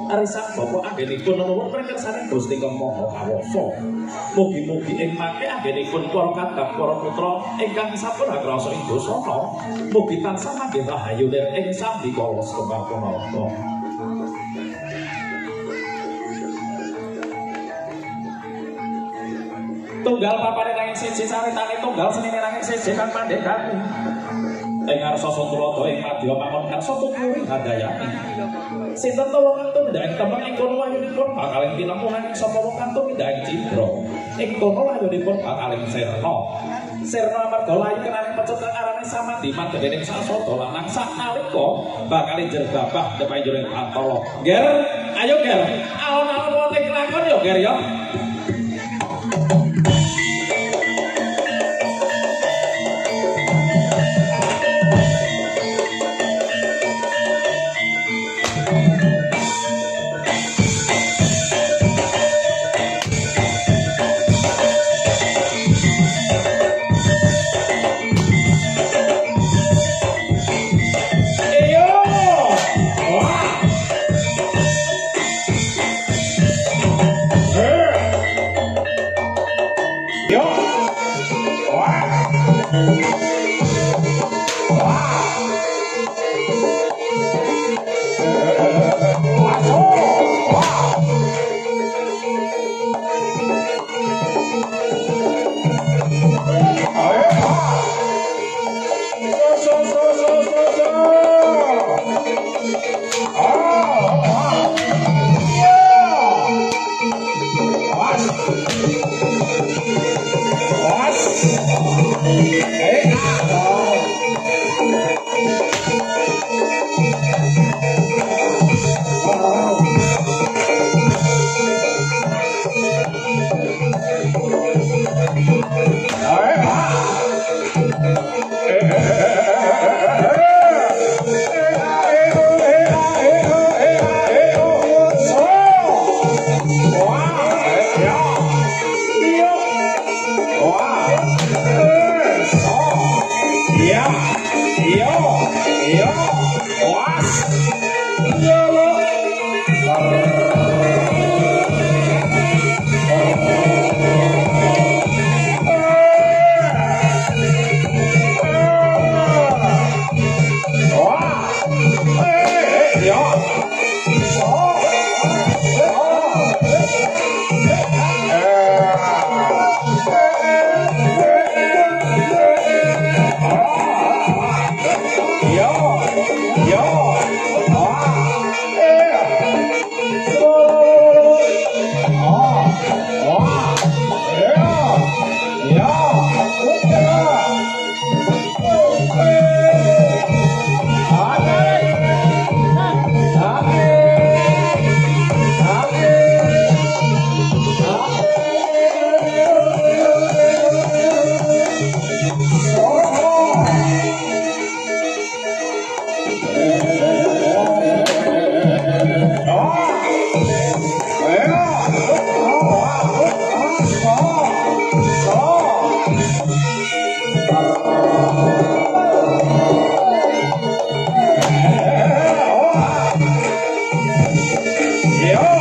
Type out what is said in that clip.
arisan bapak anggenipun nuwun prikersane Gusti Maha Kawasa. Mugi-mugi ing mangke anggenipun para kadang para putra ingkang sampun agrasa ing dosana mugi tansah manggih rahayu ing sambikala sekembar punapa. Tunggal papane nanging siji saritane tunggal senine nanging siji kang pandhegani. Ing ngarsa Santrata ing madya mangun ngarsa tukuring handayani. Sinten to wong kang tumindak temen ing kono wayunipun bakaling pinemunan ing sapa wong kang tumindak cindra. Ing kono wayunipun bakaling sirna. Sirna amarga layu kenaring pecet kang arane Samandiman dening sasada lanang saknalika bakal jerbabah depanjuring Antala. Ger, ayo Ger. Alon-alon wonten kelakon yo Ger yo. Yeah.